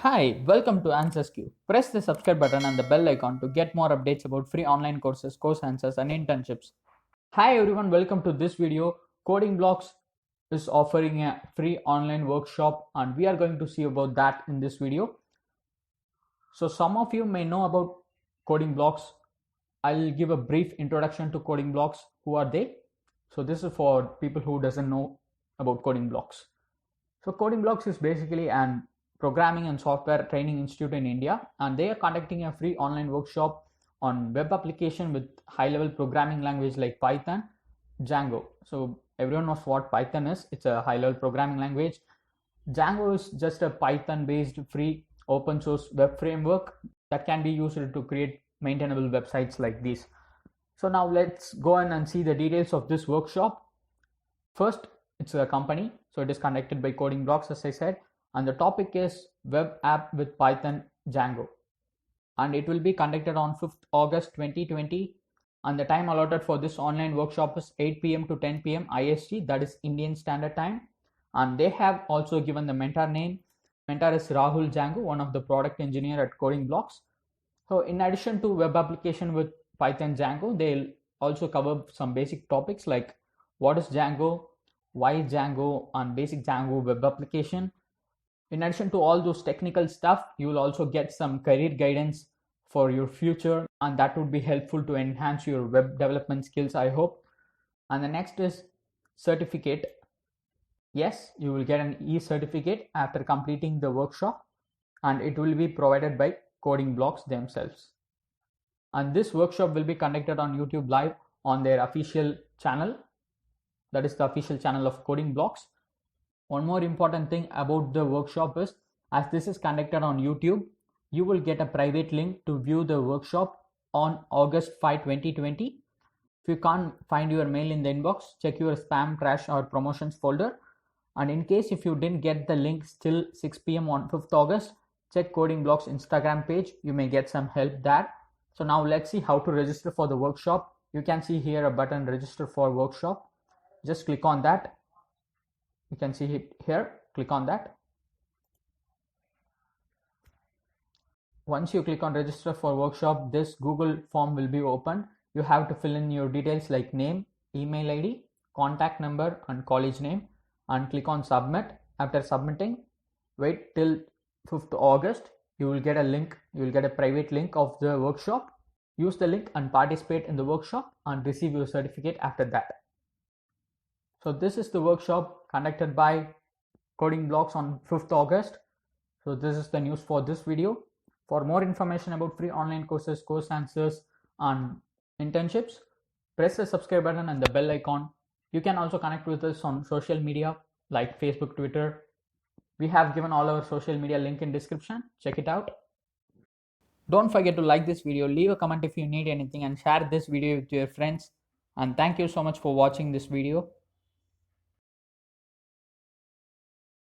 Hi, welcome to answerq. Press the subscribe button and the bell icon to get more updates about free online courses, course answers, and internships. Hi everyone, welcome to this video. Coding Blocks is offering a free online workshop, and we are going to see about that in this video. So some of you may know about Coding Blocks. I'll give a brief introduction to Coding Blocks. Who are they? So this is for people who doesn't know about Coding Blocks. So Coding Blocks is basically an programming and software training institute in India, and they are conducting a free online workshop on web application with high level programming language like Python, Django. So everyone knows what Python is. It's a high level programming language. Django is just a Python based free open source web framework that can be used to create maintainable websites like this. So now let's go in and see the details of this workshop. First, it's a company, so it is conducted by Coding Blocks, as I said, and the topic is web app with Python Django, and it will be conducted on 5th August 2020, and the time allotted for this online workshop is 8 p.m. to 10 p.m. IST, that is Indian Standard Time. And they have also given the mentor name. Mentor is Rahul Django, one of the product engineer at Coding Blocks. So in addition to web application with Python Django, they'll also cover some basic topics like what is Django, why Django, and basic Django web application. In addition to all those technical stuff, you will also get some career guidance for your future, and that would be helpful to enhance your web development skills, I hope. And the next is certificate. Yes, you will get an e-certificate after completing the workshop, and it will be provided by Coding Blocks themselves. And this workshop will be conducted on YouTube Live on their official channel. That is the official channel of Coding Blocks. One more important thing about the workshop is, as this is conducted on YouTube, you will get a private link to view the workshop on August 5, 2020. If you can't find your mail in the inbox, check your spam, trash, or promotions folder. And in case if you didn't get the link till 6 p.m. on 5th August, check Coding Blocks Instagram page. You may get some help there. So now let's see how to register for the workshop. You can see here a button, register for workshop. Just click on that. You can see it here. Click on that. Once you click on register for workshop, this Google form will be opened. You have to fill in your details like name, email ID, contact number, and college name, and click on submit. After submitting, wait till 5th August. You will get a link. You will get a private link of the workshop. Use the link and participate in the workshop and receive your certificate after that. So this is the workshop conducted by Coding Blocks on 5th August. So this is the news for this video. For more information about free online courses, course answers, and internships, press the subscribe button and the bell icon. You can also connect with us on social media like Facebook, Twitter. We have given all our social media link in description. Check it out. Don't forget to like this video, leave a comment if you need anything, and share this video with your friends. And thank you so much for watching this video.